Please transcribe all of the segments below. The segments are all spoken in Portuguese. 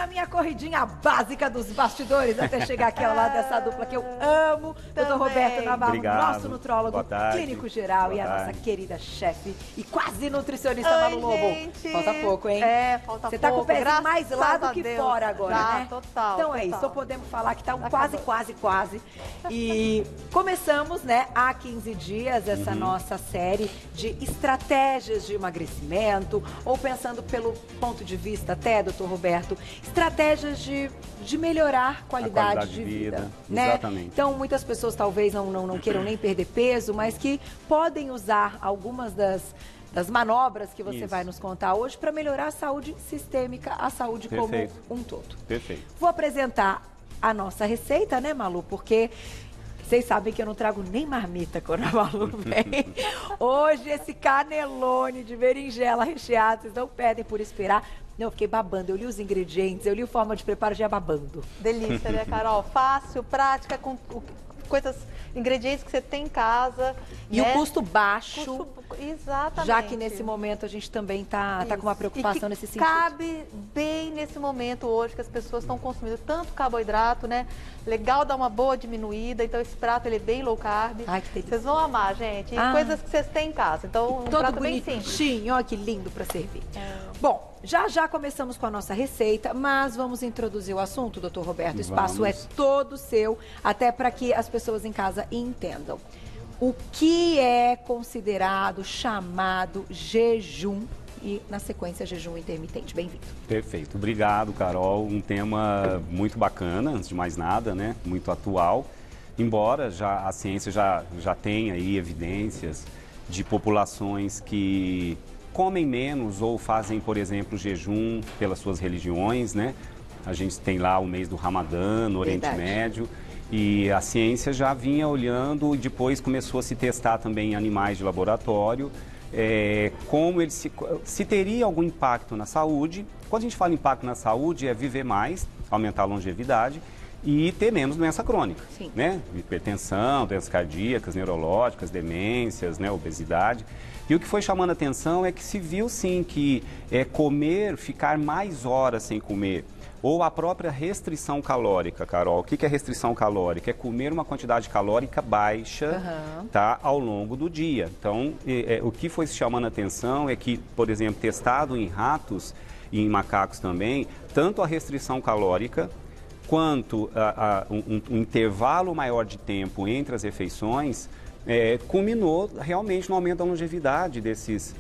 a minha corridinha básica dos bastidores até chegar aqui ao lado dessa dupla que eu amo. Doutor Roberto Navarro, Obrigado. nosso nutrólogo, Boa tarde. clínico geral. Boa e a tarde. nossa querida chefe e quase nutricionista Malu Lobo. Gente. Falta pouco, hein? Falta Você tá com o pouco. pezinho mais Graças lá do a que Deus. fora agora, Já, né? total. Então é isso, só podemos falar que tá um quase. E começamos, né, há 15 dias essa nossa série de estratégias de emagrecimento, ou pensando pelo ponto de vista até, doutor Roberto, estratégias de melhorar a qualidade de vida, né? Exatamente. Então, muitas pessoas talvez não queiram nem perder peso, mas que podem usar algumas das manobras que você vai nos contar hoje para melhorar a saúde sistêmica, a saúde Perfeito. como um todo. Perfeito. Vou apresentar a nossa receita, né, Malu? Porque vocês sabem que eu não trago nem marmita quando a Malu vem. Hoje, esse canelone de berinjela recheado, vocês não pedem por esperar. Não, eu fiquei babando. Eu li os ingredientes, eu li a forma de preparo, já babando. Delícia, né, Carol? Fácil, prática, com coisas, ingredientes que você tem em casa. E né? o custo baixo. Exatamente. Já que nesse momento a gente também tá com uma preocupação nesse sentido. Cabe bem nesse momento hoje que as pessoas estão consumindo tanto carboidrato, né? Legal dar uma boa diminuída. Então esse prato ele é bem low carb. Ai, que delícia. Vocês vão amar, gente. E coisas que vocês têm em casa. Então um Todo prato bem simples. bonitinho, olha que lindo para servir. Bom, já começamos com a nossa receita, mas vamos introduzir o assunto, doutor Roberto. O espaço é todo seu, até para que as pessoas em casa entendam. O que é considerado, chamado jejum e, na sequência, jejum intermitente? Bem-vindo. Perfeito. Obrigado, Carol. Um tema muito bacana, antes de mais nada, né? Muito atual. Embora a ciência já tenha aí evidências de populações que comem menos ou fazem, por exemplo, jejum pelas suas religiões, né? A gente tem lá o mês do Ramadã, no Oriente Médio. E a ciência já vinha olhando e depois começou a se testar também em animais de laboratório, como ele se teria algum impacto na saúde. Quando a gente fala impacto na saúde, é viver mais, aumentar a longevidade e ter menos doença crônica, né? Hipertensão, doenças cardíacas, neurológicas, demências, né? Obesidade. E o que foi chamando a atenção é que se viu sim que ficar mais horas sem comer, ou a própria restrição calórica, Carol. O que é restrição calórica? É comer uma quantidade calórica baixa, tá, ao longo do dia. Então, o que foi chamando a atenção é que, por exemplo, testado em ratos e em macacos também, tanto a restrição calórica quanto um intervalo maior de tempo entre as refeições culminou realmente no aumento da longevidade desses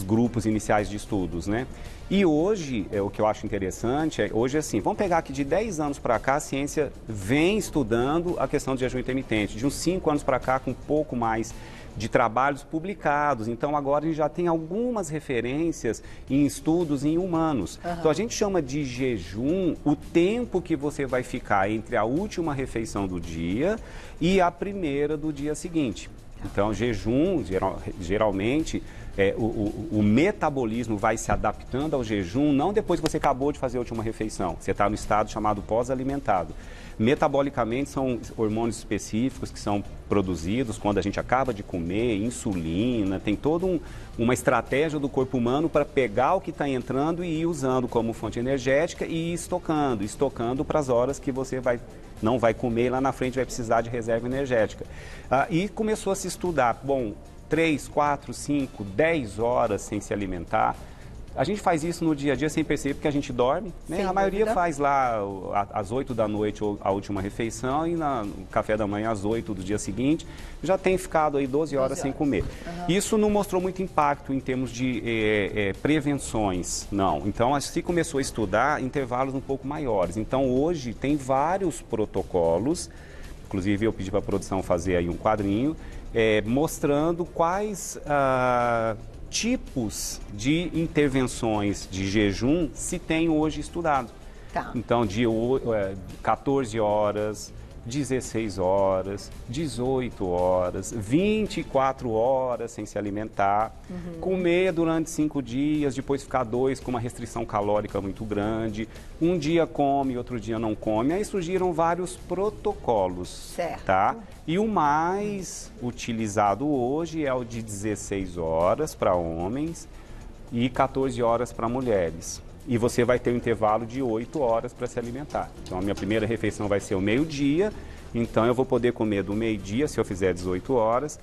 grupos iniciais de estudos, né? E hoje, o que eu acho interessante, hoje assim, vamos pegar aqui de 10 anos para cá, a ciência vem estudando a questão de jejum intermitente. De uns 5 anos para cá, com um pouco mais de trabalhos publicados. Então, agora a gente já tem algumas referências em estudos em humanos. Então, a gente chama de jejum o tempo que você vai ficar entre a última refeição do dia e a primeira do dia seguinte. Então, jejum, geralmente, o metabolismo vai se adaptando ao jejum, não depois que você acabou de fazer a última refeição. Você está no estado chamado pós-alimentado. Metabolicamente, são hormônios específicos que são produzidos quando a gente acaba de comer, insulina, tem toda uma estratégia do corpo humano para pegar o que está entrando e ir usando como fonte energética e ir estocando para as horas que você não vai comer e lá na frente vai precisar de reserva energética. E começou a se estudar, 3, 4, 5, 10 horas sem se alimentar. A gente faz isso no dia a dia sem perceber, porque a gente dorme, né? A maioria faz lá às 8 da noite a última refeição e no café da manhã às 8 do dia seguinte. Já tem ficado aí 12 horas sem comer. Isso não mostrou muito impacto em termos de prevenções, não. Então, se começou a estudar intervalos um pouco maiores. Então, hoje tem vários protocolos, inclusive eu pedi para a produção fazer aí um quadrinho, mostrando quais tipos de intervenções de jejum se tem hoje estudado. Então, de 14 horas, 16 horas, 18 horas, 24 horas sem se alimentar, comer durante 5 dias, depois ficar 2 com uma restrição calórica muito grande, um dia come, outro dia não come. Aí surgiram vários protocolos, tá? E o mais utilizado hoje é o de 16 horas para homens e 14 horas para mulheres. e você vai ter um intervalo de 8 horas para se alimentar. Então, a minha primeira refeição vai ser o meio-dia, então eu vou poder comer do meio-dia, se eu fizer 18 horas,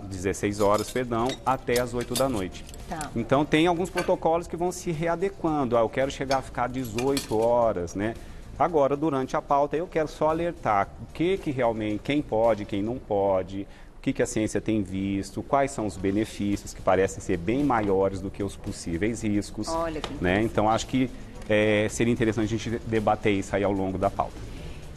16 horas, perdão, até as 8 da noite. Tá. Então, tem alguns protocolos que vão se readequando. Eu quero chegar a ficar 18 horas, né? Agora, durante a pauta, eu quero só alertar o que realmente, quem pode, quem não pode, o que a ciência tem visto, quais são os benefícios, que parecem ser bem maiores do que os possíveis riscos. Olha que né? Então, acho que seria interessante a gente debater isso aí ao longo da pauta.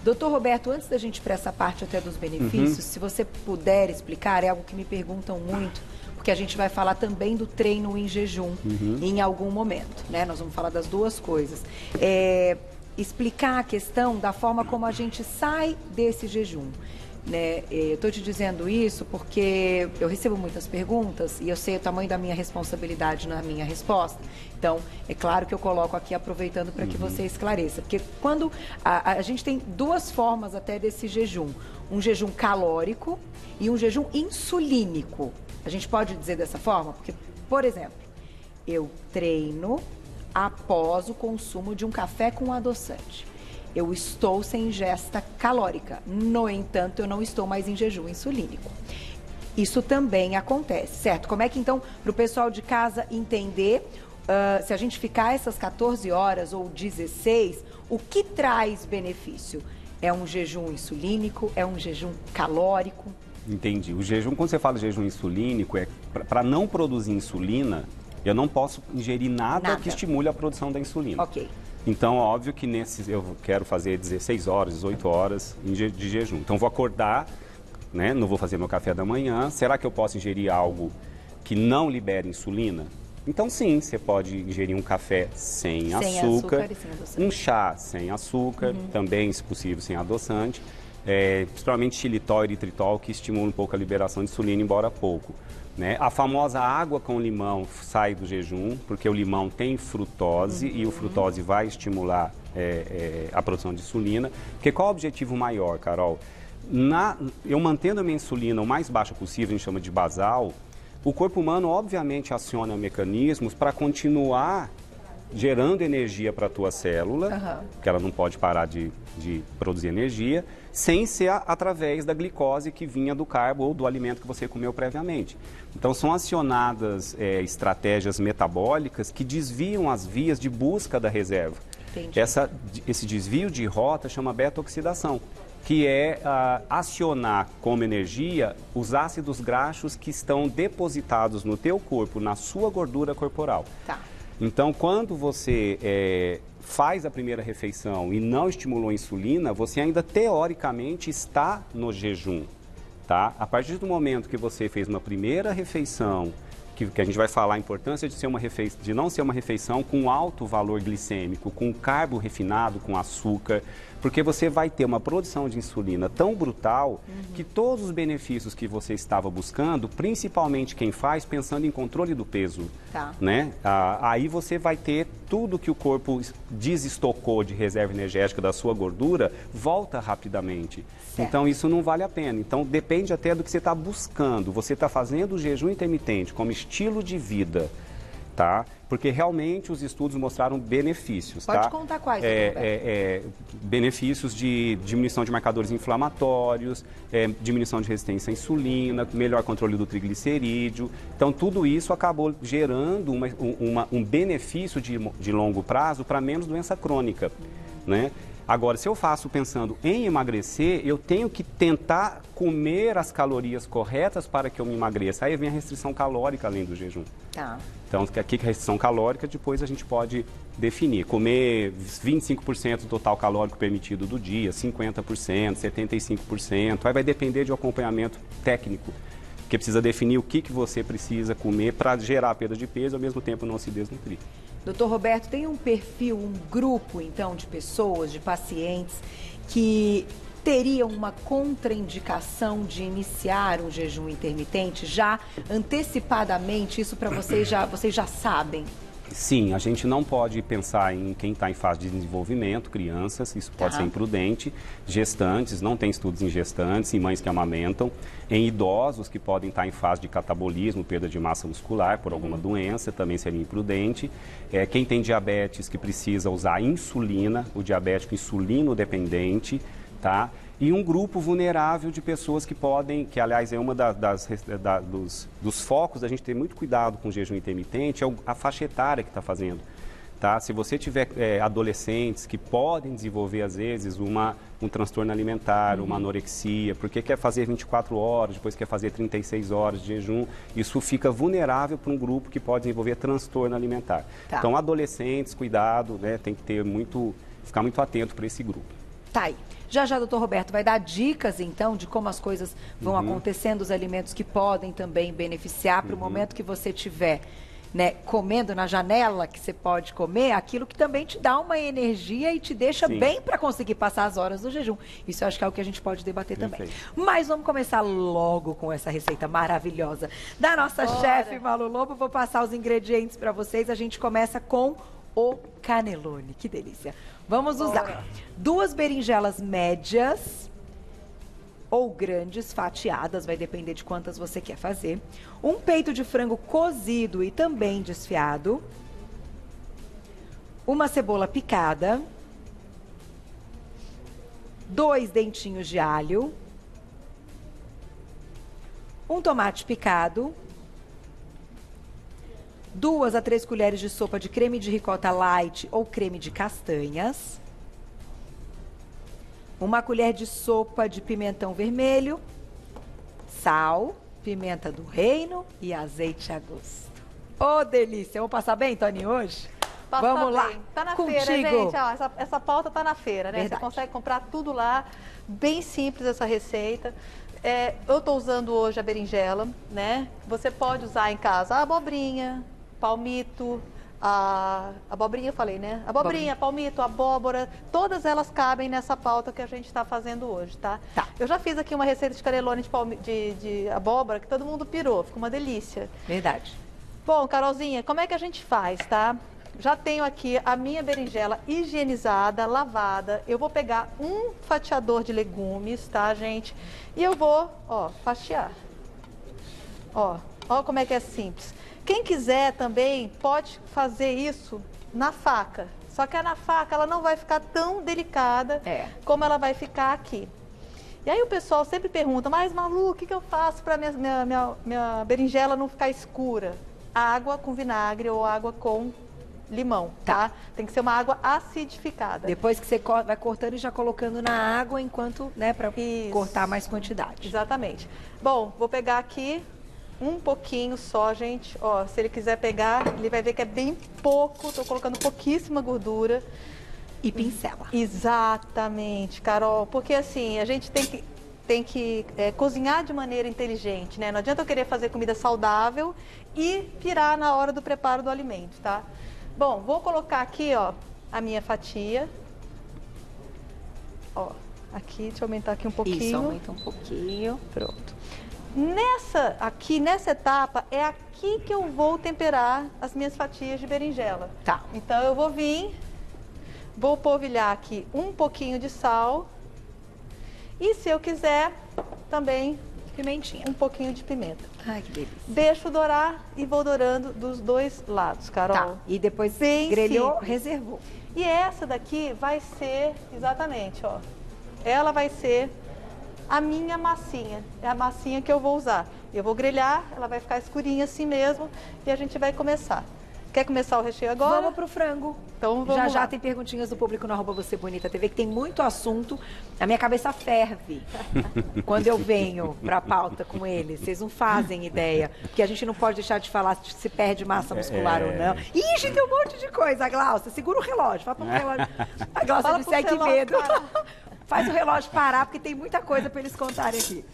Doutor Roberto, antes da gente ir para essa parte até dos benefícios, se você puder explicar, é algo que me perguntam muito, porque a gente vai falar também do treino em jejum em algum momento, né? Nós vamos falar das duas coisas. Explicar a questão da forma como a gente sai desse jejum. Né? Eu estou te dizendo isso porque eu recebo muitas perguntas e eu sei o tamanho da minha responsabilidade na minha resposta. Então, é claro que eu coloco aqui aproveitando para que você esclareça. Porque quando a gente tem duas formas até desse jejum. Um jejum calórico e um jejum insulínico. A gente pode dizer dessa forma? Porque, por exemplo, eu treino após o consumo de um café com adoçante. Eu estou sem ingesta calórica. No entanto, eu não estou mais em jejum insulínico. Isso também acontece, certo? Como é que, então, para o pessoal de casa entender, se a gente ficar essas 14 horas ou 16, o que traz benefício? É um jejum insulínico? É um jejum calórico? Entendi. O jejum, quando você fala de jejum insulínico, é para não produzir insulina, eu não posso ingerir nada que estimule a produção da insulina. Ok. Então, óbvio que eu quero fazer 16 horas, 18 horas de jejum. Então, vou acordar, né? Não vou fazer meu café da manhã. Será que eu posso ingerir algo que não libere insulina? Então, sim, você pode ingerir um café sem açúcar e sem adoçante. Um chá sem açúcar, também, se possível, sem adoçante. Principalmente xilitol e eritritol, que estimulam um pouco a liberação de insulina, embora pouco. Né? A famosa água com limão sai do jejum, porque o limão tem frutose e o frutose vai estimular a produção de insulina. Porque qual é o objetivo maior, Carol? Eu mantendo a minha insulina o mais baixa possível, a gente chama de basal, o corpo humano obviamente aciona mecanismos para continuar gerando energia para a tua célula, que ela não pode parar de produzir energia, sem ser através da glicose que vinha do carbo ou do alimento que você comeu previamente. Então, são acionadas estratégias metabólicas que desviam as vias de busca da reserva. Entendi. Esse desvio de rota chama beta-oxidação, que é acionar como energia os ácidos graxos que estão depositados no teu corpo, na sua gordura corporal. Tá. Então, quando você faz a primeira refeição e não estimulou a insulina, você ainda teoricamente está no jejum, tá? A partir do momento que você fez uma primeira refeição, que a gente vai falar a importância de não ser uma refeição com alto valor glicêmico, com carbo refinado, com açúcar, porque você vai ter uma produção de insulina tão brutal que todos os benefícios que você estava buscando, principalmente quem faz pensando em controle do peso, né? Aí você vai ter tudo que o corpo desestocou de reserva energética da sua gordura, volta rapidamente. Certo. Então isso não vale a pena. Então depende até do que você está buscando. Você está fazendo o jejum intermitente como estilo de vida, tá? Porque realmente os estudos mostraram benefícios. Pode contar quais, benefícios de diminuição de marcadores inflamatórios, diminuição de resistência à insulina, melhor controle do triglicerídeo. Então, tudo isso acabou gerando um benefício de longo prazo para menos doença crônica, né? Agora, se eu faço pensando em emagrecer, eu tenho que tentar comer as calorias corretas para que eu me emagreça. Aí vem a restrição calórica além do jejum. Tá. Então, aqui que a restrição calórica, depois a gente pode definir. Comer 25% do total calórico permitido do dia, 50%, 75%. Aí vai depender de um acompanhamento técnico, porque precisa definir o que você precisa comer para gerar perda de peso e ao mesmo tempo não se desnutrir. Doutor Roberto, tem um perfil, um grupo, então, de pessoas, de pacientes que teriam uma contraindicação de iniciar um jejum intermitente já antecipadamente? Isso para vocês já sabem? Sim, a gente não pode pensar em quem está em fase de desenvolvimento, crianças, isso pode ser imprudente, gestantes, não tem estudos em gestantes, em mães que amamentam, em idosos que podem estar em fase de catabolismo, perda de massa muscular por alguma doença, também seria imprudente. Quem tem diabetes que precisa usar insulina, o diabético insulino dependente, tá? E um grupo vulnerável de pessoas que podem, que aliás é uma dos focos da gente ter muito cuidado com o jejum intermitente, é a faixa etária que está fazendo. Tá? Se você tiver adolescentes que podem desenvolver, às vezes, um transtorno alimentar, uma anorexia, porque quer fazer 24 horas, depois quer fazer 36 horas de jejum, isso fica vulnerável para um grupo que pode desenvolver transtorno alimentar. Tá. Então, adolescentes, cuidado, né? Tem que ficar muito atento para esse grupo. Tá aí. Já já, doutor Roberto, vai dar dicas, então, de como as coisas vão acontecendo, os alimentos que podem também beneficiar para o momento que você tiver, né, comendo na janela, que você pode comer, aquilo que também te dá uma energia e te deixa bem para conseguir passar as horas do jejum. Isso eu acho que é o que a gente pode debater também. Mas vamos começar logo com essa receita maravilhosa da nossa chefe Malu Lobo. Vou passar os ingredientes para vocês. A gente começa com o cannelloni. Que delícia. Vamos usar 2 berinjelas médias ou grandes, fatiadas, vai depender de quantas você quer fazer. Um peito de frango cozido e também desfiado. Uma cebola picada. 2 dentinhos de alho. Um tomate picado. 2 a 3 colheres de sopa de creme de ricota light ou creme de castanhas. 1 colher de sopa de pimentão vermelho, sal, pimenta do reino e azeite a gosto. Ô, delícia! Vamos passar bem, Toninho, hoje? Vamos lá. Tá na contigo. feira, gente. Ó, essa pauta tá na feira, né? Verdade. Você consegue comprar tudo lá. Bem simples essa receita. Eu tô usando hoje a berinjela, né? Você pode usar em casa a abobrinha, palmito, a abobrinha eu falei, né? Abobrinha, palmito, abóbora, todas elas cabem nessa pauta que a gente está fazendo hoje, tá? Eu já fiz aqui uma receita de cannelloni de abóbora que todo mundo pirou, ficou uma delícia. Verdade. Bom, Carolzinha, como é que a gente faz, tá? Já tenho aqui a minha berinjela higienizada, lavada. Eu vou pegar um fatiador de legumes, tá, gente? E eu vou, ó, fatiar. Ó como é que é simples. Quem quiser também pode fazer isso na faca. Só que na faca ela não vai ficar tão delicada como ela vai ficar aqui. E aí o pessoal sempre pergunta, mas Malu, o que eu faço para minha berinjela não ficar escura? Água com vinagre ou água com limão, tá? Tem que ser uma água acidificada. Depois que você vai cortando e já colocando na água enquanto, né, para cortar mais quantidade. Exatamente. Bom, vou pegar aqui um pouquinho só, gente. Ó, se ele quiser pegar, ele vai ver que é bem pouco. Tô colocando pouquíssima gordura. E pincela. Exatamente, Carol. Porque assim, a gente tem que cozinhar de maneira inteligente, né? Não adianta eu querer fazer comida saudável e pirar na hora do preparo do alimento, tá? Bom, vou colocar aqui, ó, a minha fatia. Ó, aqui, deixa eu aumentar aqui um pouquinho. Isso, aumenta um pouquinho. Pronto. Nessa etapa, é aqui que eu vou temperar as minhas fatias de berinjela. Tá. Então, eu vou polvilhar aqui um pouquinho de sal. E se eu quiser, também Pimentinha. um pouquinho de pimenta. Ai, que delícia. Deixo dourar e vou dourando dos 2 lados, Carol. Tá. E depois Bem grelhou, simples. reservou. E essa daqui vai ser, exatamente, ó. Ela vai ser a minha massinha. É a massinha que eu vou usar. Eu vou grelhar, ela vai ficar escurinha assim mesmo e a gente vai começar. Quer começar o recheio agora? Vamos pro frango. Então vamos já lá. tem perguntinhas do público no @vocêbonita.tv, que tem muito assunto. A minha cabeça ferve quando eu venho pra pauta com eles. Vocês não fazem ideia. Porque a gente não pode deixar de falar se perde massa muscular ou não. Ixi, tem um monte de coisa. A Glaucia, segura o relógio. Fala pro relógio. A Glaucia disse, que medo. Faz o relógio parar, porque tem muita coisa pra eles contarem aqui.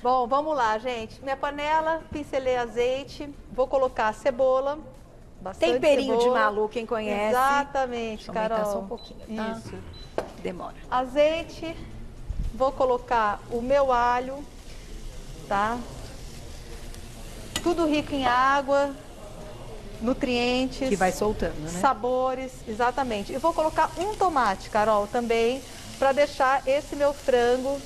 Bom, vamos lá, gente. Minha panela, pincelei azeite. Vou colocar a cebola. Bastante Temperinho cebola. de Malu, quem conhece. Exatamente, Deixa eu aumentar Carol. só um pouquinho, tá? Isso. Demora. Azeite. Vou colocar o meu alho, tá? Tudo rico em água. nutrientes. Que vai soltando, né? Sabores, exatamente. E vou colocar um tomate, Carol, também, para deixar esse meu frango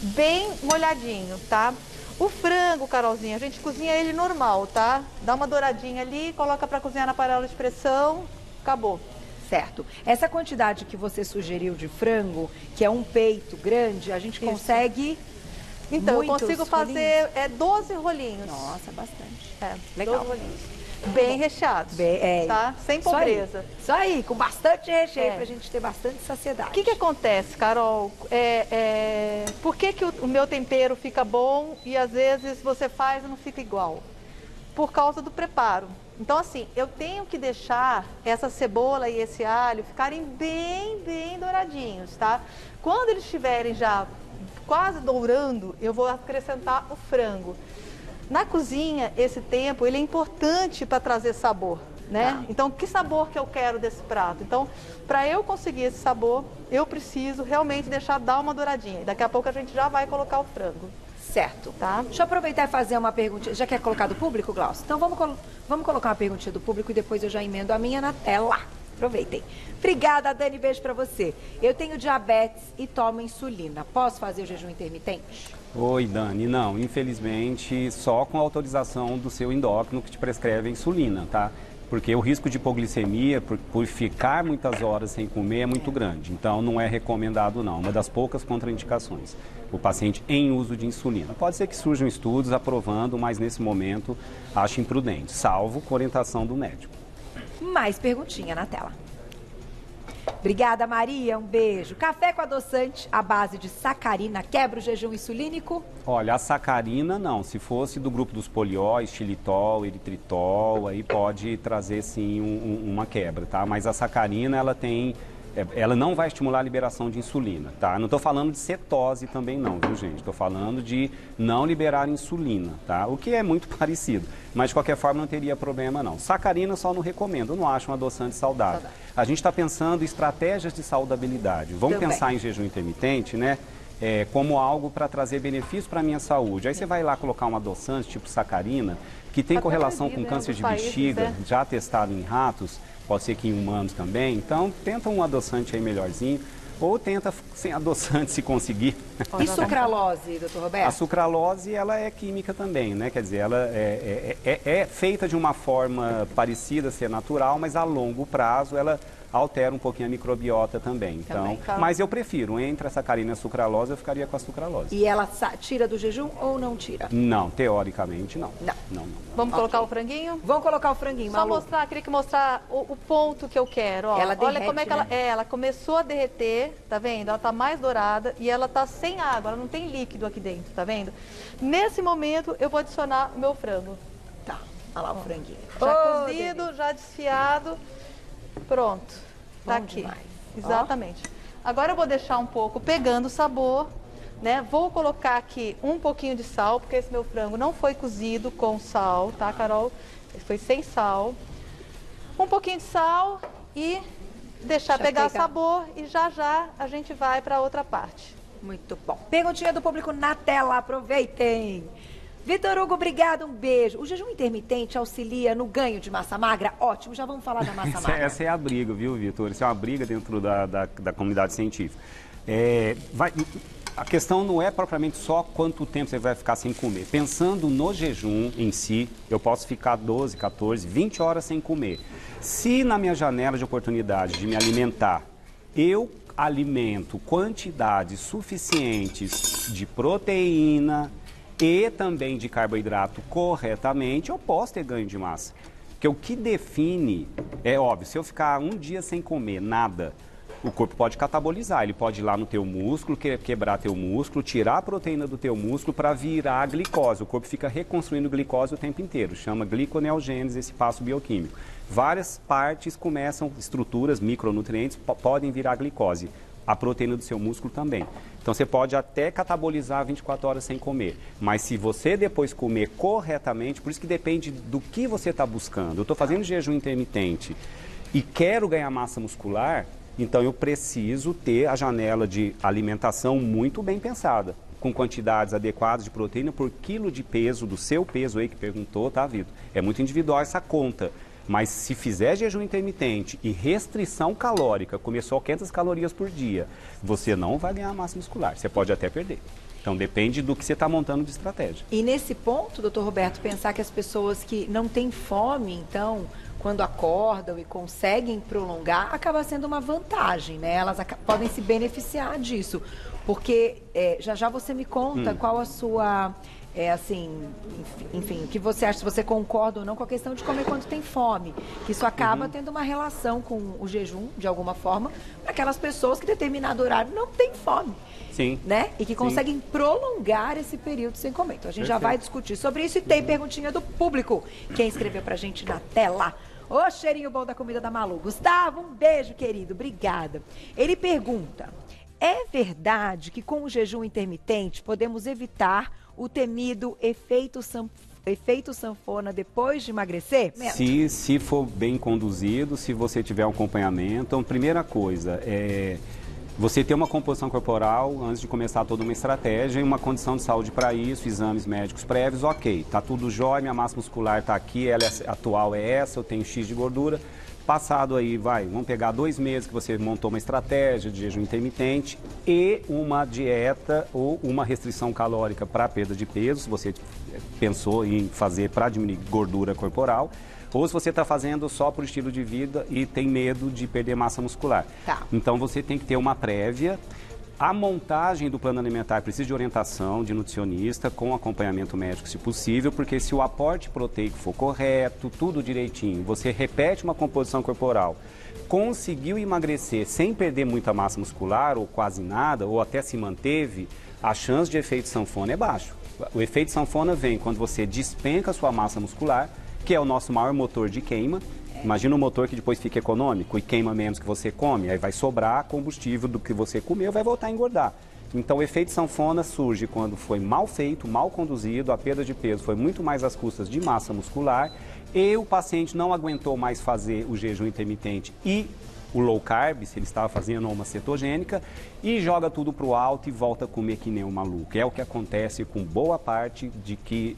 bem molhadinho, tá? O frango, Carolzinha, a gente cozinha ele normal, tá? Dá uma douradinha ali, coloca para cozinhar na panela de pressão, acabou. Certo. Essa quantidade que você sugeriu de frango, que é um peito grande, a gente consegue... Então, eu muitos consigo fazer 12 rolinhos. Nossa, bastante. Legal. 12 rolinhos. Bem recheados, tá? Sem Isso pobreza. Isso aí, com bastante recheio, pra gente ter bastante saciedade. O que acontece, Carol? Por que o meu tempero fica bom e às vezes você faz e não fica igual? Por causa do preparo. Então, assim, eu tenho que deixar essa cebola e esse alho ficarem bem douradinhos, tá? Quando eles estiverem já quase dourando, eu vou acrescentar o frango. Na cozinha, esse tempo, ele é importante para trazer sabor, né? Então, que sabor que eu quero desse prato? Então, para eu conseguir esse sabor, eu preciso realmente deixar dar uma douradinha. E daqui a pouco a gente já vai colocar o frango. Certo. Tá? Deixa eu aproveitar e fazer uma pergunta. Já quer colocar do público, Glaucio? Então, vamos colocar uma perguntinha do público e depois eu já emendo a minha na tela. Aproveitem. Obrigada, Dani. Beijo pra você. Eu tenho diabetes e tomo insulina. Posso fazer o jejum intermitente? Oi, Dani. Não, infelizmente, só com a autorização do seu endócrino que te prescreve a insulina, tá? Porque o risco de hipoglicemia, por ficar muitas horas sem comer, é muito grande. Então, não é recomendado, não. Uma das poucas contraindicações. O paciente em uso de insulina. Pode ser que surjam estudos aprovando, mas nesse momento acho imprudente, salvo com orientação do médico. Mais perguntinha na tela. Obrigada, Maria. Um beijo. Café com adoçante à base de sacarina quebra o jejum insulínico? Olha, a sacarina não. Se fosse do grupo dos polióis, xilitol, eritritol, aí pode trazer sim uma quebra, tá? Mas a sacarina, ela não vai estimular a liberação de insulina, tá? Não estou falando de cetose também não, viu, gente? Estou falando de não liberar insulina, tá? O que é muito parecido, mas de qualquer forma não teria problema não. Sacarina só não recomendo, eu não acho um adoçante saudável. A gente está pensando em estratégias de saudabilidade. Vamos pensar em jejum intermitente, né? Como algo para trazer benefício para a minha saúde. Aí você vai lá colocar um adoçante tipo sacarina, que tem correlação com câncer de bexiga, já testado em ratos, pode ser que em humanos também. Então, tenta um adoçante aí melhorzinho, ou tenta sem adoçante se conseguir. E sucralose, doutor Roberto? A sucralose, ela é química também, né? Quer dizer, ela é feita de uma forma parecida ser natural, mas a longo prazo ela altera um pouquinho a microbiota também. Então, mas eu prefiro, entre a sacarina e a sucralose, eu ficaria com a sucralose. E ela tira do jejum ou não tira? Não, teoricamente não. Não. Vamos colocar o franguinho? Vamos colocar o franguinho, Só mostrar, queria mostrar o ponto que eu quero. Ó. Ela derrete, olha como é que ela começou a derreter, tá vendo? Ela tá mais dourada e ela tá sem água, ela não tem líquido aqui dentro, tá vendo? Nesse momento, eu vou adicionar o meu frango. Tá, olha lá o franguinho. Já cozido, já desfiado. Pronto. Tá aqui. Demais. Exatamente. Agora eu vou deixar um pouco pegando o sabor, né? Vou colocar aqui um pouquinho de sal, porque esse meu frango não foi cozido com sal, tá, Carol? Ele foi sem sal. Um pouquinho de sal e deixar pegar sabor e já a gente vai para outra parte. Muito bom. Perguntinha do público na tela, aproveitem. Vitor Hugo, obrigado, um beijo. O jejum intermitente auxilia no ganho de massa magra? Ótimo, já vamos falar da massa magra. Essa é a briga, viu, Vitor? Isso é uma briga dentro da comunidade científica. A questão não é propriamente só quanto tempo você vai ficar sem comer. Pensando no jejum em si, eu posso ficar 12, 14, 20 horas sem comer. Se na minha janela de oportunidade de me alimentar, eu alimento quantidades suficientes de proteína e também de carboidrato corretamente, eu posso ter ganho de massa. Porque o que define, é óbvio, se eu ficar um dia sem comer nada, o corpo pode catabolizar, ele pode ir lá no teu músculo, quebrar teu músculo, tirar a proteína do teu músculo para virar a glicose. O corpo fica reconstruindo glicose o tempo inteiro, chama gliconeogênese esse passo bioquímico. Várias partes começam, estruturas, micronutrientes, podem virar glicose. A proteína do seu músculo também. Então, você pode até catabolizar 24 horas sem comer. Mas se você depois comer corretamente, por isso que depende do que você está buscando. Eu estou fazendo jejum intermitente e quero ganhar massa muscular, então eu preciso ter a janela de alimentação muito bem pensada. com quantidades adequadas de proteína por quilo de peso, do seu peso aí que perguntou, tá, Vitor? É muito individual essa conta. Mas se fizer jejum intermitente e restrição calórica, comer só 500 calorias por dia, você não vai ganhar massa muscular. Você pode até perder. Então, depende do que você está montando de estratégia. E nesse ponto, doutor Roberto, pensar que as pessoas que não têm fome, então, quando acordam e conseguem prolongar, acaba sendo uma vantagem, né? Elas podem se beneficiar disso. Porque já já você me conta qual a sua... enfim, o que você acha, se você concorda ou não com a questão de comer quando tem fome. Que isso acaba tendo uma relação com o jejum, de alguma forma, para aquelas pessoas que em determinado horário não têm fome. Sim. Né? E que conseguem prolongar esse período sem comer. Então a gente já vai discutir sobre isso e tem perguntinha do público. Quem escreveu pra gente na tela? Ô, cheirinho bom da comida da Malu. Gustavo, um beijo, querido. Obrigada. Ele pergunta: é verdade que com o jejum intermitente podemos evitar o temido efeito sanfona depois de emagrecer? Se for bem conduzido, se você tiver um acompanhamento. Então, primeira coisa, você ter uma composição corporal antes de começar toda uma estratégia e uma condição de saúde para isso, exames médicos prévios, ok. Tá tudo jóia, minha massa muscular está aqui, ela atual é essa, eu tenho X de gordura. Passado aí, vamos pegar 2 meses que você montou uma estratégia de jejum intermitente e uma dieta ou uma restrição calórica para perda de peso, se você pensou em fazer para diminuir gordura corporal, ou se você está fazendo só por estilo de vida e tem medo de perder massa muscular. Tá. Então você tem que ter uma prévia. A montagem do plano alimentar precisa de orientação de nutricionista com acompanhamento médico, se possível, porque se o aporte proteico for correto, tudo direitinho, você repete uma composição corporal, conseguiu emagrecer sem perder muita massa muscular ou quase nada, ou até se manteve, a chance de efeito sanfona é baixo. O efeito sanfona vem quando você despenca a sua massa muscular, que é o nosso maior motor de queima. Imagina um motor que depois fica econômico e queima menos que você come, aí vai sobrar combustível do que você comeu, vai voltar a engordar. Então o efeito sanfona surge quando foi mal feito, mal conduzido, a perda de peso foi muito mais às custas de massa muscular e o paciente não aguentou mais fazer o jejum intermitente e o low carb, se ele estava fazendo uma cetogênica, e joga tudo para o alto e volta a comer que nem um maluco. É o que acontece com boa parte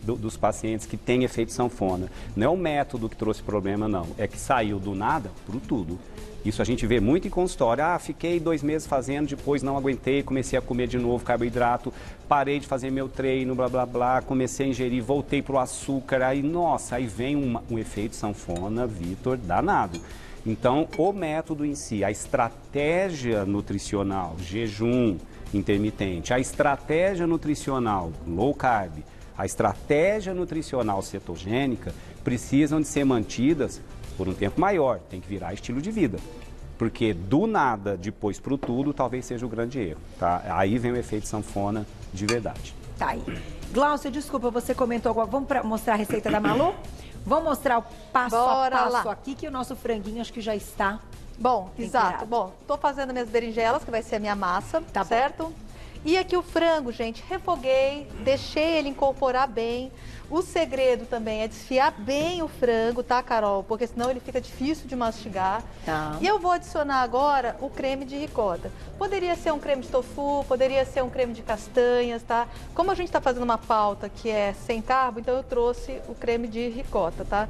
dos pacientes que têm efeito sanfona. Não é o método que trouxe problema, não. É que saiu do nada para o tudo. Isso a gente vê muito em consultório. Fiquei 2 meses fazendo, depois não aguentei, comecei a comer de novo carboidrato, parei de fazer meu treino, blá, blá, blá, comecei a ingerir, voltei para o açúcar, aí, nossa, aí vem um efeito sanfona, Vitor, danado. Então, o método em si, a estratégia nutricional, jejum intermitente, a estratégia nutricional low carb, a estratégia nutricional cetogênica, precisam de ser mantidas por um tempo maior, tem que virar estilo de vida. Porque do nada, depois pro tudo, talvez seja o grande erro, tá? Aí vem o efeito sanfona de verdade. Tá aí. Glaucia, desculpa, você comentou agora, vamos mostrar a receita da Malu? Vamos mostrar o passo a passo aqui, que o nosso franguinho acho que já está. Bom, exato. Bom, tô fazendo minhas berinjelas, que vai ser a minha massa, tá certo? Bom. E aqui o frango, gente, refoguei, deixei ele incorporar bem. O segredo também é desfiar bem o frango, tá, Carol? Porque senão ele fica difícil de mastigar. Tá. E eu vou adicionar agora o creme de ricota. Poderia ser um creme de tofu, poderia ser um creme de castanhas, tá? Como a gente tá fazendo uma pauta que é sem carbo, então eu trouxe o creme de ricota, tá?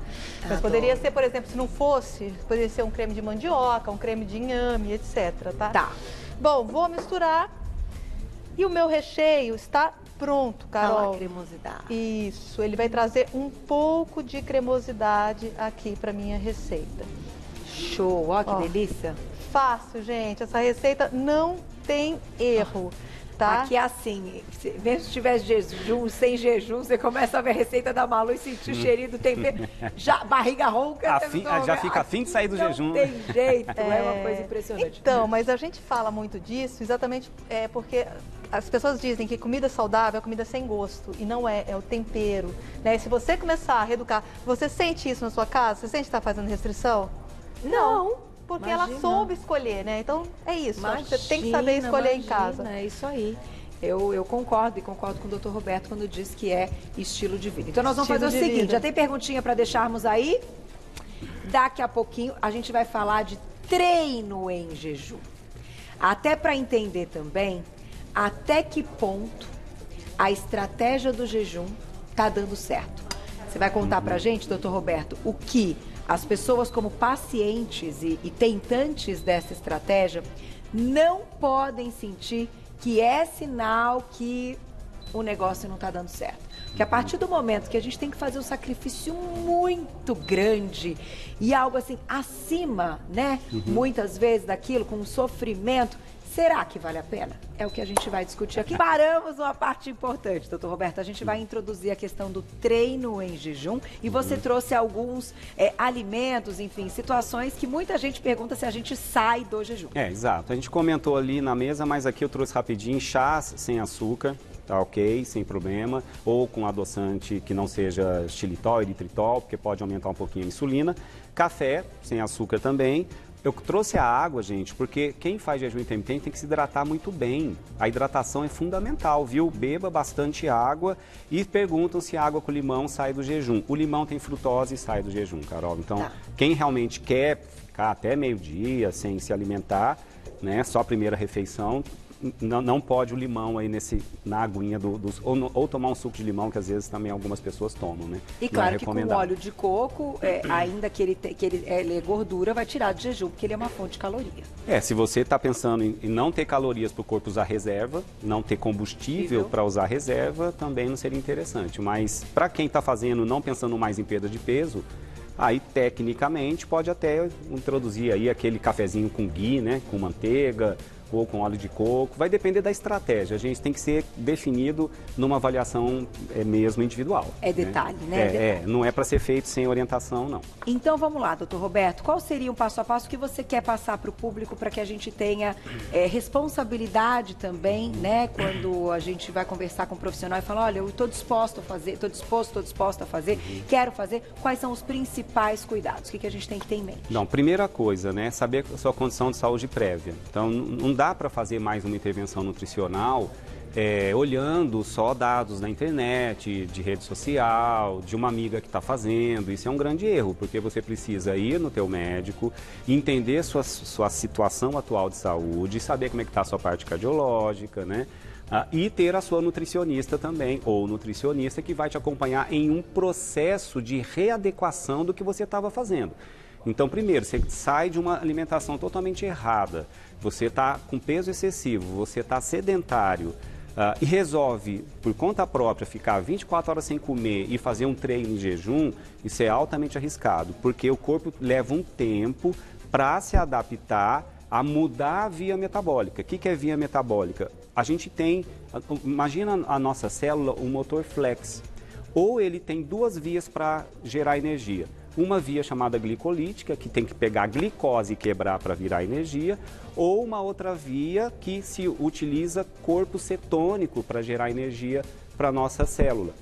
Mas poderia ser, por exemplo, se não fosse, poderia ser um creme de mandioca, um creme de inhame, etc, tá? Tá. Bom, vou misturar. E o meu recheio está pronto, Carol. A cremosidade. Isso, ele vai trazer um pouco de cremosidade aqui para minha receita. Show, ó que delícia. Fácil, gente, essa receita não tem erro. Tá? Aqui é assim, mesmo se tiver jejum, sem jejum, você começa a ver a receita da Malu e sentir o cheirinho do tempero, já, barriga ronca. Já fica afim de sair do jejum. Não tem jeito, é uma coisa impressionante. Então, mas a gente fala muito disso exatamente porque as pessoas dizem que comida saudável é comida sem gosto, e não é, é o tempero. Né? E se você começar a reeducar, você sente isso na sua casa? Você sente que está fazendo restrição? Não. Porque ela soube escolher, né? Então, é isso. Você tem que saber escolher em casa. É isso aí. Eu concordo, e concordo com o Dr. Roberto quando diz que é estilo de vida. Então, nós vamos fazer o seguinte, já tem perguntinha para deixarmos aí? Daqui a pouquinho, a gente vai falar de treino em jejum. Até para entender também até que ponto a estratégia do jejum está dando certo. Você vai contar pra gente, doutor Roberto, o que as pessoas como pacientes e tentantes dessa estratégia não podem sentir que é sinal que o negócio não está dando certo. Porque a partir do momento que a gente tem que fazer um sacrifício muito grande e algo assim acima, né? Muitas vezes daquilo, com um sofrimento, será que vale a pena? É o que a gente vai discutir aqui. Paramos uma parte importante, doutor Roberto. A gente vai introduzir a questão do treino em jejum e você trouxe alguns alimentos, enfim, situações que muita gente pergunta se a gente sai do jejum. Exato. A gente comentou ali na mesa, mas aqui eu trouxe rapidinho chás sem açúcar. Tá ok, sem problema, ou com adoçante que não seja xilitol, eritritol, porque pode aumentar um pouquinho a insulina. Café, sem açúcar também. Eu trouxe a água, gente, porque quem faz jejum intermitente tem que se hidratar muito bem. A hidratação é fundamental, viu? Beba bastante água e perguntam se água com limão sai do jejum. O limão tem frutose e sai do jejum, Carol. Então, quem realmente quer ficar até meio-dia sem se alimentar, né, só a primeira refeição, não pode o limão aí na aguinha ou tomar um suco de limão, que às vezes também algumas pessoas tomam, né? E claro que com o óleo de coco, ainda que ele é gordura, vai tirar do jejum, porque ele é uma fonte de caloria. Se você está pensando em não ter calorias para o corpo usar reserva, não ter combustível para usar reserva, também não seria interessante. Mas para quem está fazendo, não pensando mais em perda de peso, aí tecnicamente pode até introduzir aí aquele cafezinho com ghee, né? Com manteiga, ou com óleo de coco, vai depender da estratégia. A gente tem que ser definido numa avaliação mesmo individual. É detalhe, né? Não é para ser feito sem orientação, não. Então vamos lá, doutor Roberto, qual seria um passo a passo que você quer passar para o público para que a gente tenha responsabilidade também, né? Quando a gente vai conversar com um profissional e falar, olha, eu estou disposto a fazer, estou disposta a fazer, quero fazer, quais são os principais cuidados? O que a gente tem que ter em mente? Não, primeira coisa, né? Saber a sua condição de saúde prévia. Então, não dá para fazer mais uma intervenção nutricional olhando só dados na internet, de rede social, de uma amiga que está fazendo. Isso é um grande erro, porque você precisa ir no teu médico, entender sua situação atual de saúde, saber como é que está a sua parte cardiológica, né? E ter a sua nutricionista também, ou nutricionista, que vai te acompanhar em um processo de readequação do que você estava fazendo. Então, primeiro, você sai de uma alimentação totalmente errada, você está com peso excessivo, você está sedentário e resolve, por conta própria, ficar 24 horas sem comer e fazer um treino em jejum, isso é altamente arriscado, porque o corpo leva um tempo para se adaptar a mudar a via metabólica. O que é via metabólica? A gente tem, imagina a nossa célula, um motor flex, ou ele tem duas vias para gerar energia. Uma via chamada glicolítica, que tem que pegar a glicose e quebrar para virar energia, ou uma outra via que se utiliza corpo cetônico para gerar energia para a nossa célula.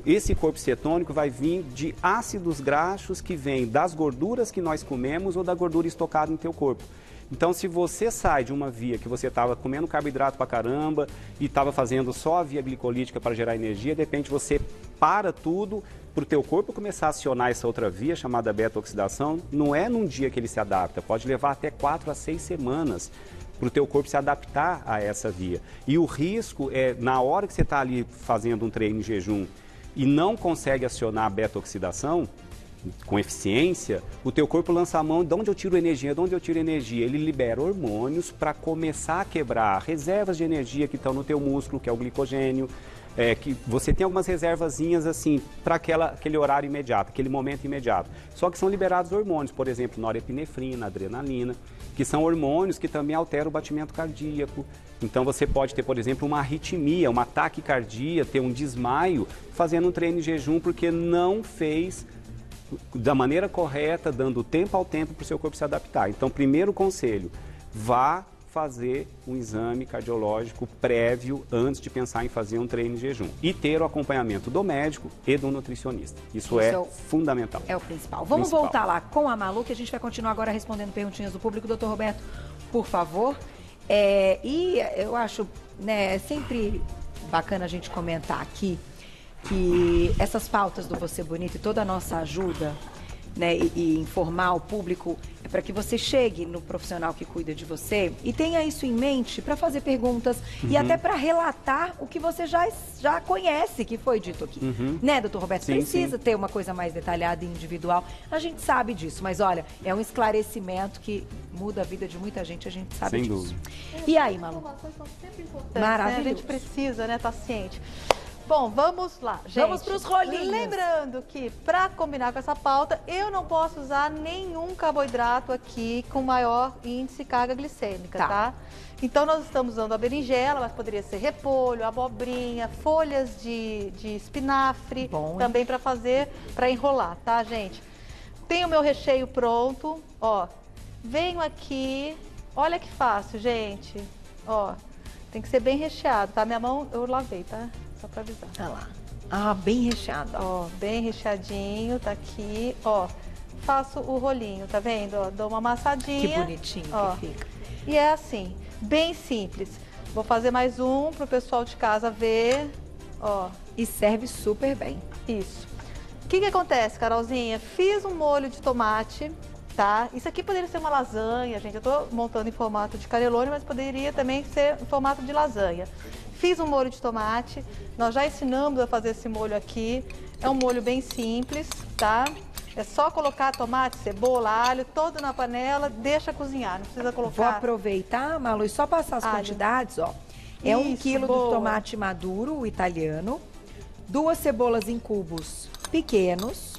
Esse corpo cetônico vai vir de ácidos graxos que vêm das gorduras que nós comemos ou da gordura estocada no teu corpo. Então, se você sai de uma via que você estava comendo carboidrato pra caramba e estava fazendo só a via glicolítica para gerar energia, de repente você para tudo para o teu corpo começar a acionar essa outra via chamada beta-oxidação. Não é num dia que ele se adapta, pode levar até 4 a 6 semanas para o teu corpo se adaptar a essa via. E o risco é, na hora que você está ali fazendo um treino em jejum e não consegue acionar a beta-oxidação com eficiência, o teu corpo lança a mão, de onde eu tiro energia? De onde eu tiro energia? Ele libera hormônios para começar a quebrar reservas de energia que estão no teu músculo, que é o glicogênio, que você tem algumas reservazinhas assim, para aquele horário imediato, aquele momento imediato. Só que são liberados hormônios, por exemplo, norepinefrina, adrenalina, que são hormônios que também alteram o batimento cardíaco. Então você pode ter, por exemplo, uma arritmia, uma taquicardia, ter um desmaio, fazendo um treino em jejum porque não fez da maneira correta, dando tempo ao tempo para o seu corpo se adaptar. Então, primeiro conselho, vá fazer um exame cardiológico prévio antes de pensar em fazer um treino em jejum. E ter o acompanhamento do médico e do nutricionista. Isso é fundamental. É o principal. Vamos voltar lá com a Malu, que a gente vai continuar agora respondendo perguntinhas do público. Doutor Roberto, por favor. E eu acho, né, sempre bacana a gente comentar aqui que essas pautas do Você Bonito e toda a nossa ajuda né, e informar o público, é para que você chegue no profissional que cuida de você e tenha isso em mente para fazer perguntas e até para relatar o que você já conhece que foi dito aqui. Né, doutor Roberto? Sim, precisa sim. ter uma coisa mais detalhada e individual. A gente sabe disso, mas olha, é um esclarecimento que muda a vida de muita gente, a gente sabe Sem disso. dúvida. E aí, Malu? Informações são sempre importantes, Maravilhoso. né? A gente precisa, né, estar ciente. Bom, vamos lá, gente. Vamos pros rolinhos. Lembrando que, para combinar com essa pauta, eu não posso usar nenhum carboidrato aqui com maior índice de carga glicêmica, tá? Então, nós estamos usando a berinjela, mas poderia ser repolho, abobrinha, folhas de espinafre, Bom, também para fazer, para enrolar, tá, gente? Tenho o meu recheio pronto, ó. Venho aqui, olha que fácil, gente. Ó, tem que ser bem recheado, tá? Minha mão eu lavei, tá? Só pra avisar. Olha lá. Ah, bem recheado, ó. Ó, bem recheadinho, tá aqui, ó. Faço o rolinho, tá vendo? Ó, dou uma amassadinha. Que bonitinho ó. que fica. E é assim, bem simples. Vou fazer mais um pro pessoal de casa ver, ó. E serve super bem. Isso. O que acontece, Carolzinha? Fiz um molho de tomate, tá? Isso aqui poderia ser uma lasanha, gente. Eu tô montando em formato de canelone, mas poderia também ser em formato de lasanha. Fiz um molho de tomate, nós já ensinamos a fazer esse molho aqui. É um molho bem simples, tá? É só colocar tomate, cebola, alho, todo na panela, deixa cozinhar, não precisa colocar... Vou aproveitar, Malu, e só passar as Alho. quantidades, ó. É 1 Isso, quilo boa. do tomate maduro, o italiano, 2 cebolas em cubos pequenos,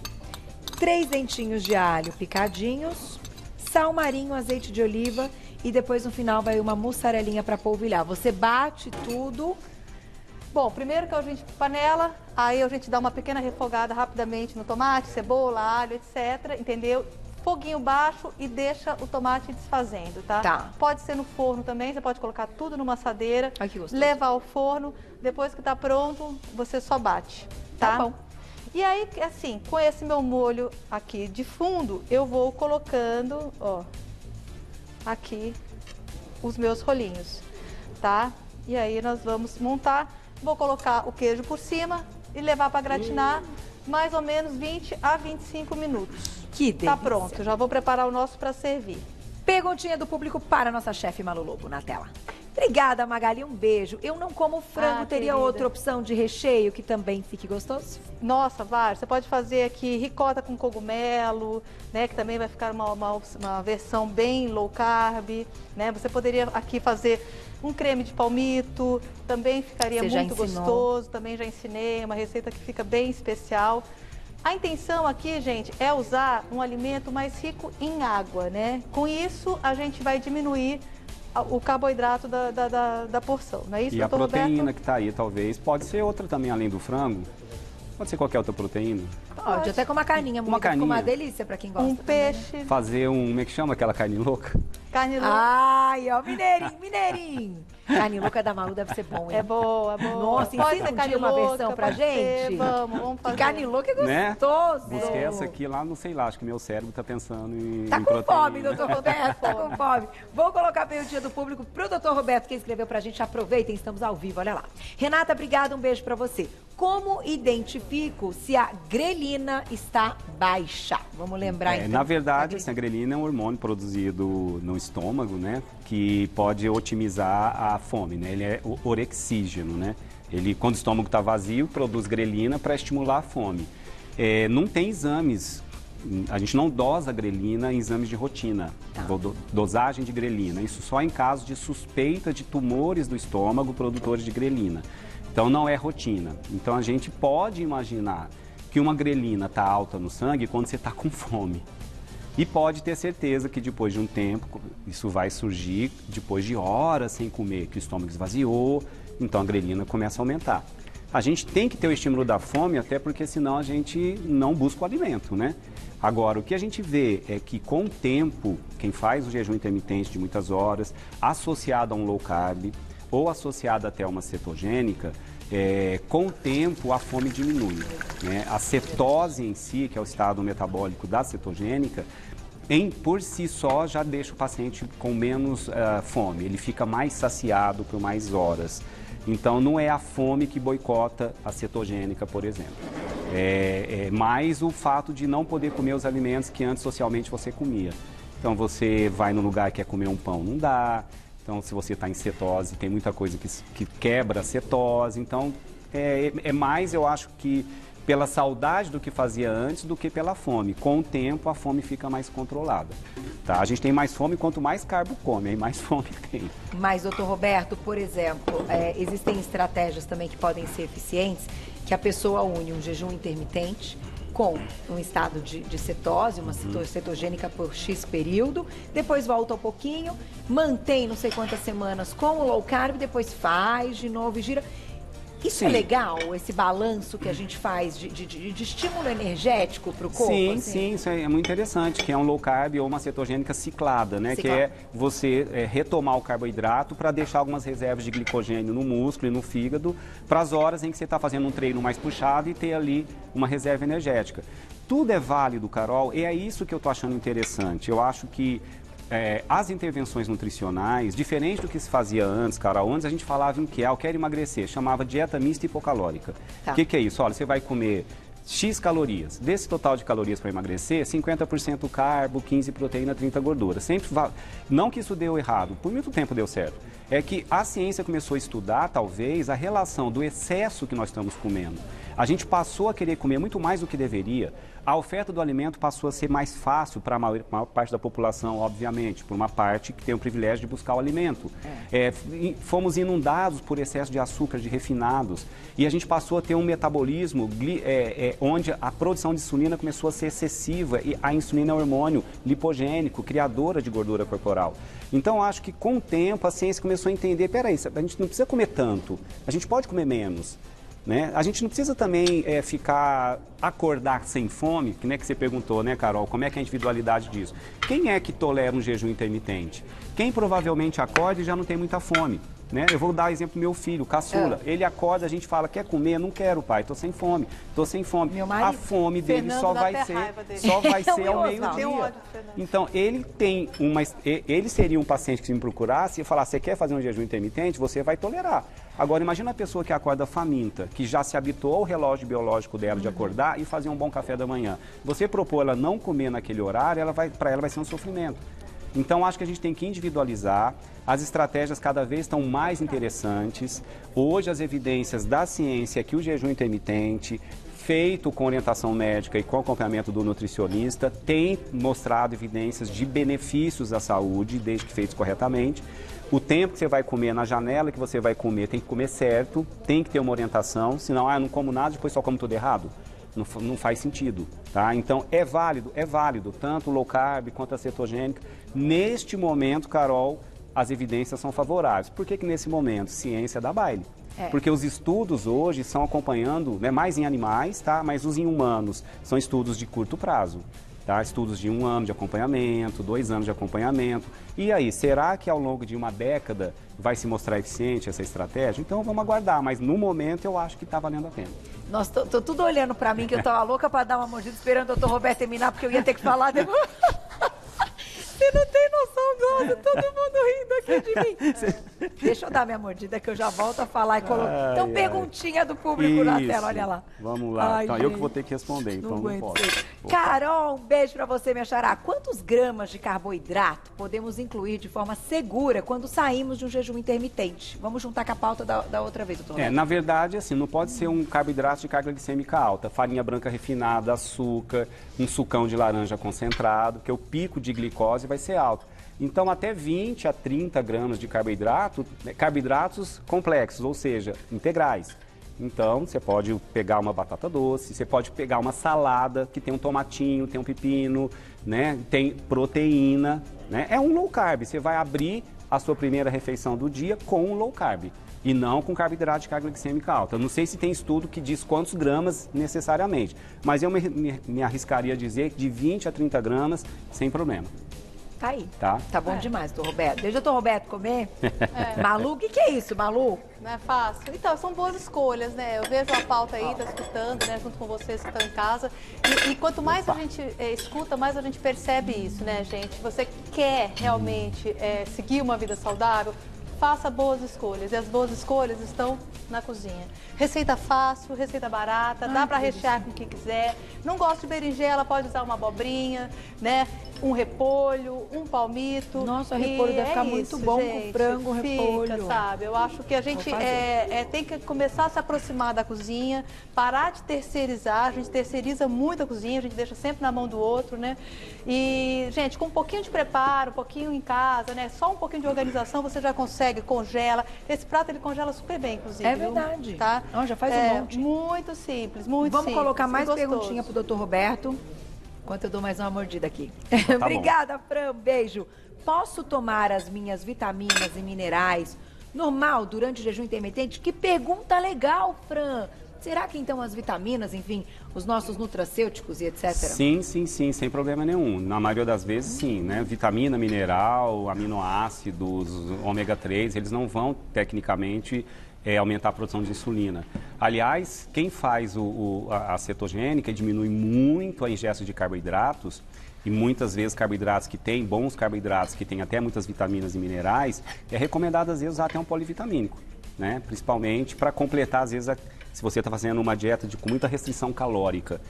3 dentinhos de alho picadinhos, sal marinho, azeite de oliva e depois no final vai uma mussarelinha para polvilhar. Você bate tudo. Bom, primeiro que a gente panela, aí a gente dá uma pequena refogada rapidamente no tomate, cebola, alho, etc, entendeu? Foguinho baixo e deixa o tomate desfazendo, tá? Tá. Pode ser no forno também, você pode colocar tudo numa assadeira, Ai, que gostoso. levar ao forno, depois que tá pronto, você só bate, tá? Tá bom. E aí, assim, com esse meu molho aqui de fundo, eu vou colocando, ó, aqui os meus rolinhos, tá? E aí nós vamos montar, vou colocar o queijo por cima e levar para gratinar mais ou menos 20 a 25 minutos. Que delícia. Tá pronto, já vou preparar o nosso para servir. Perguntinha do público para a nossa chefe Malu Lobo na tela. Obrigada, Magali, um beijo. Eu não como frango, teria querida. outra opção de recheio que também fique gostoso? Nossa, vários. Você pode fazer aqui ricota com cogumelo, né? Que também vai ficar uma versão bem low carb, né? Você poderia aqui fazer um creme de palmito, também ficaria Você já muito ensinou. gostoso. Também já ensinei, uma receita que fica bem especial. A intenção aqui, gente, é usar um alimento mais rico em água, né? Com isso, a gente vai diminuir o carboidrato da porção, não é isso, E a doutor proteína Roberto? que está aí, talvez, pode ser outra também, além do frango. Pode ser qualquer outra proteína. Pode, até com uma carninha moída, carninha. fica uma delícia para quem gosta. Um também, né? peixe, Fazer como é que chama aquela carne louca? carne louca. Ai, ó, mineirinho, mineirinho. Carne louca da Malu deve ser bom, hein? É boa, é boa. Nossa, pode ensina ser um carne dia uma louca, versão pra pode ser. gente. Vamos Que fazer. carne louca é Né? gostoso. Busquei essa aqui lá, não sei lá, acho que meu cérebro está pensando em, Tá em com proteína. fome, doutor Roberto, tá com fome. Vou colocar a perguntinha do público pro doutor Roberto, que escreveu pra gente. Aproveitem, estamos ao vivo, olha lá. Renata, obrigada, um beijo pra você. Como identifico se a grelina está baixa? Vamos lembrar, então. Na verdade, assim, a grelina é um hormônio produzido no estômago, né? Que pode otimizar a fome, né? Ele é o orexígeno, né? Ele, quando o estômago está vazio, produz grelina para estimular a fome. Não tem exames, a gente não dosa a grelina em exames de rotina, dosagem de grelina. Isso só em caso de suspeita de tumores do estômago produtores de grelina. Então não é rotina. Então a gente pode imaginar que uma grelina está alta no sangue quando você está com fome. E pode ter certeza que depois de um tempo, isso vai surgir depois de horas sem comer, que o estômago esvaziou, então a grelina começa a aumentar. A gente tem que ter o estímulo da fome, até porque senão a gente não busca o alimento, né? Agora, o que a gente vê é que com o tempo, quem faz o jejum intermitente de muitas horas, associado a um low carb, ou associada até a uma cetogênica, com o tempo a fome diminui, né? A cetose em si, que é o estado metabólico da cetogênica, por si só já deixa o paciente com menos fome, ele fica mais saciado por mais horas. Então não é a fome que boicota a cetogênica, por exemplo. mais o fato de não poder comer os alimentos que antes socialmente você comia. Então você vai num lugar que quer comer um pão, não dá. Então se você está em cetose, tem muita coisa que quebra a cetose. Então mais, eu acho que pela saudade do que fazia antes do que pela fome. Com o tempo, a fome fica mais controlada. Tá? A gente tem mais fome quanto mais carbo come, aí mais fome tem. Mas, doutor Roberto, por exemplo, existem estratégias também que podem ser eficientes, que a pessoa une um jejum intermitente com um estado de cetose, uma cetogênica por X período, depois volta um pouquinho, mantém não sei quantas semanas com o low carb, depois faz de novo e gira. Isso é legal, esse balanço que a gente faz de estímulo energético para o corpo? Sim, assim? sim, isso é muito interessante, que é um low carb ou uma cetogênica ciclada, né? Que é você retomar o carboidrato para deixar algumas reservas de glicogênio no músculo e no fígado para as horas em que você está fazendo um treino mais puxado e ter ali uma reserva energética. Tudo é válido, Carol, e é isso que eu estou achando interessante. Eu acho que as intervenções nutricionais, diferente do que se fazia antes, Carol, antes a gente falava em que eu quero emagrecer, chamava dieta mista hipocalórica. O que é isso? Olha, você vai comer X calorias. Desse total de calorias para emagrecer, 50% carbo, 15% proteína, 30% gordura. Sempre não que isso deu errado, por muito tempo deu certo. É que a ciência começou a estudar, talvez, a relação do excesso que nós estamos comendo. A gente passou a querer comer muito mais do que deveria. A oferta do alimento passou a ser mais fácil para a maior parte da população, obviamente, por uma parte que tem o privilégio de buscar o alimento. Fomos inundados por excesso de açúcar, de refinados, e a gente passou a ter um metabolismo onde a produção de insulina começou a ser excessiva, e a insulina é um hormônio lipogênico, criadora de gordura corporal. Então, acho que com o tempo a ciência começou a entender, peraí, a gente não precisa comer tanto, a gente pode comer menos. Né? A gente não precisa também acordar sem fome, que, né, que você perguntou, né, Carol, como é que é a individualidade disso? Quem é que tolera um jejum intermitente? Quem provavelmente acorda e já não tem muita fome. Né? Eu vou dar exemplo do meu filho, caçula. Ele acorda, a gente fala, quer comer? Não quero, pai, tô sem fome. Meu marido, a fome dele só vai ser ao meio-dia. Então, ele seria um paciente que se me procurasse e falasse, você quer fazer um jejum intermitente? Você vai tolerar. Agora, imagina a pessoa que acorda faminta, que já se habituou ao relógio biológico dela de acordar e fazer um bom café da manhã. Você propor ela não comer naquele horário, para ela vai ser um sofrimento. Então, acho que a gente tem que individualizar. As estratégias cada vez estão mais interessantes. Hoje, as evidências da ciência é que o jejum intermitente, feito com orientação médica e com acompanhamento do nutricionista, tem mostrado evidências de benefícios à saúde, desde que feitos corretamente. O tempo que você vai comer, na janela que você vai comer, tem que comer certo, tem que ter uma orientação, senão, eu não como nada, depois só como tudo errado. Não faz sentido, tá? Então, é válido, tanto o low carb quanto a cetogênica. Neste momento, Carol, as evidências são favoráveis. Por que nesse momento? Ciência dá baile. Porque os estudos hoje estão acompanhando, né, mais em animais, tá? Mas os em humanos são estudos de curto prazo. Tá? Estudos de 1 ano de acompanhamento, 2 anos de acompanhamento. E aí, será que ao longo de uma década vai se mostrar eficiente essa estratégia? Então vamos aguardar, mas no momento eu acho que está valendo a pena. Nossa, tô tudo olhando para mim, que eu tava louca para dar uma mordida, esperando o doutor Roberto terminar, porque eu ia ter que falar depois. Você não tem noção, Glaucia, todo mundo rindo aqui de mim. Deixa eu dar minha mordida que eu já volto a falar e colocar. Então, perguntinha do público na tela, olha lá. Vamos lá. Então, eu que vou ter que responder, então não posso. Carol, um beijo pra você, minha xará. Quantos gramas de carboidrato podemos incluir de forma segura quando saímos de um jejum intermitente? Vamos juntar com a pauta da outra vez, doutor. Na verdade, assim, não pode ser um carboidrato de carga glicêmica alta. Farinha branca refinada, açúcar, um sucão de laranja concentrado, porque o pico de glicose vai ser alto. Então, até 20 a 30 gramas de carboidrato, carboidratos complexos, ou seja, integrais. Então, você pode pegar uma batata doce, você pode pegar uma salada que tem um tomatinho, tem um pepino, né? Tem proteína, né? É um low carb. Você vai abrir a sua primeira refeição do dia com um low carb e não com carboidrato de carga glicêmica alta. Eu não sei se tem estudo que diz quantos gramas necessariamente, mas eu me arriscaria a dizer que de 20 a 30 gramas, sem problema. Tá aí. Tá bom demais, doutor Roberto. Deixa o doutor Roberto comer. Malu, o que é isso, Malu? Não é fácil. Então, são boas escolhas, né? Eu vejo a pauta aí, tá escutando, né? Junto com vocês que estão em casa. E quanto mais a gente escuta, mais a gente percebe isso, né, gente? Você quer realmente seguir uma vida saudável? faça boas escolhas. E as boas escolhas estão na cozinha. Receita fácil, receita barata, dá para rechear com o que quiser. Não gosta de berinjela, pode usar uma abobrinha, né? Um repolho, um palmito. Nossa, repolho deve ficar muito bom com frango, repolho. Sabe? Eu acho que a gente tem que começar a se aproximar da cozinha, parar de terceirizar. A gente terceiriza muito a cozinha, a gente deixa sempre na mão do outro, né? E, gente, com um pouquinho de preparo, um pouquinho em casa, né? Só um pouquinho de organização, você já consegue, congela. Esse prato, ele congela super bem, inclusive. É verdade. Tá? Já faz um monte. Muito simples, muito Vamos simples. colocar mais perguntinha pro Dr. Roberto, enquanto eu dou mais uma mordida aqui. Tá Obrigada, Fran. Beijo. Posso tomar as minhas vitaminas e minerais normal durante o jejum intermitente? Que pergunta legal, Fran. Será que então as vitaminas, enfim, os nossos nutracêuticos e etc? Sim, sem problema nenhum. Na maioria das vezes, sim, né? Vitamina, mineral, aminoácidos, ômega 3, eles não vão, tecnicamente, aumentar a produção de insulina. Aliás, quem faz a cetogênica diminui muito a ingesta de carboidratos, e muitas vezes carboidratos que têm, bons carboidratos, que têm até muitas vitaminas e minerais, é recomendado às vezes usar até um polivitamínico, né? Principalmente para completar, às vezes, se você está fazendo uma dieta com muita restrição calórica,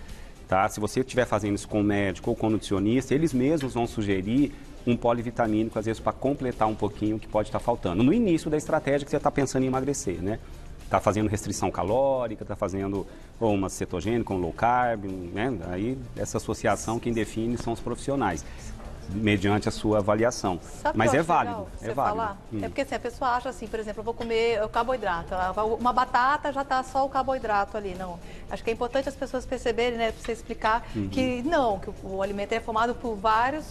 tá? Se você estiver fazendo isso com o médico ou com o nutricionista, eles mesmos vão sugerir um polivitamínico, às vezes, para completar um pouquinho o que pode estar faltando. No início da estratégia que você está pensando em emagrecer, né? Está fazendo restrição calórica, está fazendo ou uma cetogênica, um low carb, né? Aí, essa associação, quem define são os profissionais, mediante a sua avaliação. Sabe, mas que eu é acho válido, legal é você válido. falar? É porque assim, a pessoa acha assim, por exemplo, eu vou comer o carboidrato, uma batata já está só o carboidrato ali, não. Acho que é importante as pessoas perceberem, né, para você explicar que não, que o alimento é formado por vários...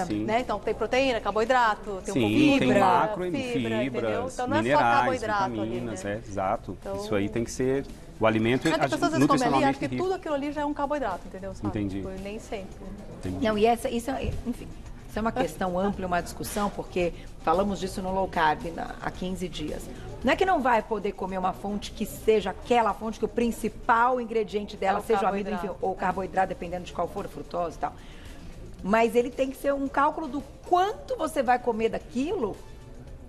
sim. Né? Então tem proteína, carboidrato, tem um pouco de tem fibra, macro, fibras, então não é minerais, só carboidrato vitaminas, ali, né? Exato. Então, isso aí tem que ser... O alimento as pessoas às vezes comem ali, acho que rico. tudo aquilo ali já é um carboidrato, entendeu? Sabe? Entendi. Nem sempre. Entendi. Não, e isso é uma questão ampla, uma discussão, porque falamos disso no low carb há 15 dias. Não é que não vai poder comer uma fonte que seja aquela fonte que o principal ingrediente dela seja o amido, enfim, ou carboidrato, dependendo de qual for, frutose e tal. Mas ele tem que ser um cálculo do quanto você vai comer daquilo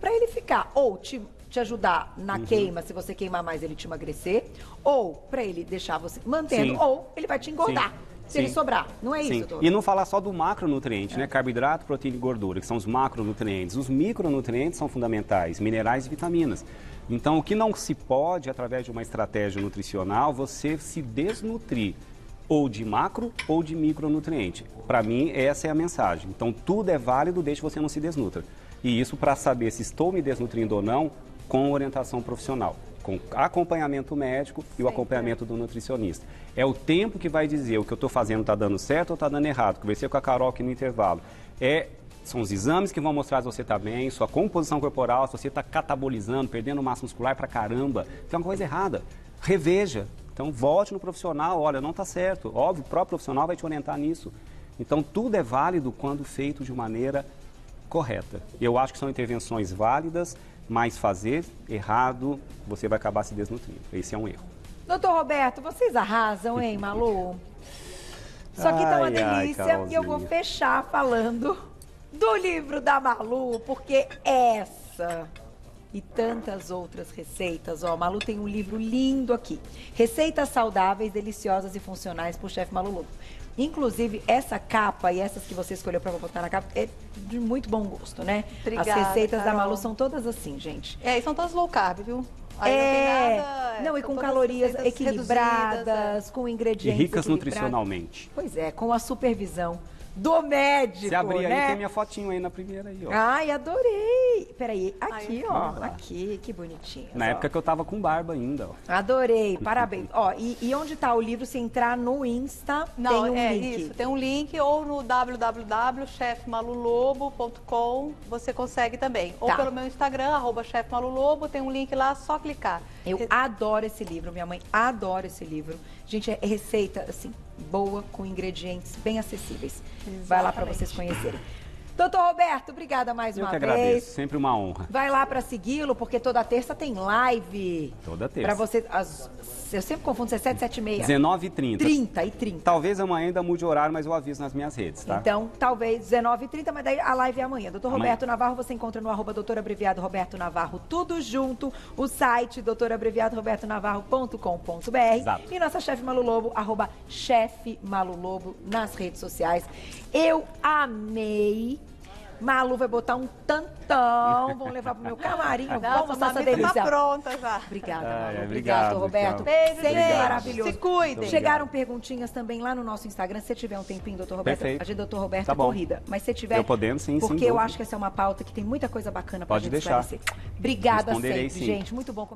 para ele ficar ou te ajudar na queima, se você queimar mais, ele te emagrecer, ou para ele deixar você mantendo, ou ele vai te engordar. Se ele sobrar, não é isso, doutor? E não falar só do macronutriente, né? Carboidrato, proteína e gordura, que são os macronutrientes. Os micronutrientes são fundamentais, minerais e vitaminas. Então, o que não se pode, através de uma estratégia nutricional, você se desnutrir ou de macro ou de micronutriente. Para mim, essa é a mensagem. Então, tudo é válido desde que você não se desnutra. E isso para saber se estou me desnutrindo ou não, com orientação profissional, com acompanhamento médico e o acompanhamento do nutricionista. É o tempo que vai dizer o que eu estou fazendo está dando certo ou está dando errado. Conversei com a Carol aqui no intervalo. São os exames que vão mostrar se você está bem, sua composição corporal, se você está catabolizando, perdendo massa muscular pra caramba. Tem uma coisa errada. Reveja. Então, volte no profissional. Olha, não está certo. Óbvio, o próprio profissional vai te orientar nisso. Então, tudo é válido quando feito de maneira correta. Eu acho que são intervenções válidas, mas fazer errado, você vai acabar se desnutrindo. Esse é um erro. Doutor Roberto, vocês arrasam, hein, Malu? Só que tá uma delícia e eu vou fechar falando do livro da Malu, porque essa e tantas outras receitas, ó, a Malu tem um livro lindo aqui. Receitas saudáveis, deliciosas e funcionais por chefe Malu Lobo. Inclusive, essa capa e essas que você escolheu para botar na capa é de muito bom gosto, né? Obrigada, as receitas Carol. da Malu são todas assim, gente. E são todas low carb, viu? Aí não tem nada, não, e com calorias equilibradas, reduzidas, com ingredientes e ricas nutricionalmente. Pois é, com a supervisão do médico, Se abrir né? aí, tem minha fotinho aí na primeira aí, ó. Ai, adorei. Peraí, aqui, ó. lá. Aqui, que bonitinho. Na época que eu tava com barba ainda, ó. Adorei, parabéns. Ó, e onde tá o livro? Se entrar no Insta, não, tem um link. Isso, tem um link, ou no www.chefmalulobo.com você consegue também. Ou pelo meu Instagram, @chefmalulobo, tem um link lá, só clicar. Eu adoro esse livro, minha mãe adora esse livro. Gente, é receita, assim, boa, com ingredientes bem acessíveis. Exatamente. Vai lá para vocês conhecerem. Doutor Roberto, obrigada mais Eu uma que vez. agradeço, sempre uma honra. Vai lá para segui-lo, porque toda terça tem live. Toda terça. Para você, eu sempre confundo, 17, 7 e meia. 19h30. 30 e 30. Talvez amanhã ainda mude o horário, mas eu aviso nas minhas redes, tá? Então, talvez 19h30, mas daí a live é amanhã. Doutor Amanhã. Roberto Navarro, você encontra no @ doutor abreviado Roberto Navarro, tudo junto. O site doutorabreviadorobertonavarro.com.br. Exato. E nossa chefe Malu Lobo, @chefe Malu Lobo nas redes sociais. Eu amei. Malu vai botar um tantão, vão levar pro meu camarim, vamos mostrar essa delícia. Tá pronta já. Obrigada, Malu. Obrigado, Obrigado, Roberto. tchau. Beijo, Sempre gente. maravilhoso. Se cuidem. Chegaram perguntinhas também lá no nosso Instagram, se você tiver um tempinho, doutor Roberto. Perfeito. A gente, doutor Roberto, Tá bom. corrida. Mas se tiver, Eu podendo, sim, porque sem eu dúvida. acho que essa é uma pauta que tem muita coisa bacana pra Pode gente deixar. esclarecer. Obrigada Responderei, sempre, sim. gente. Muito bom.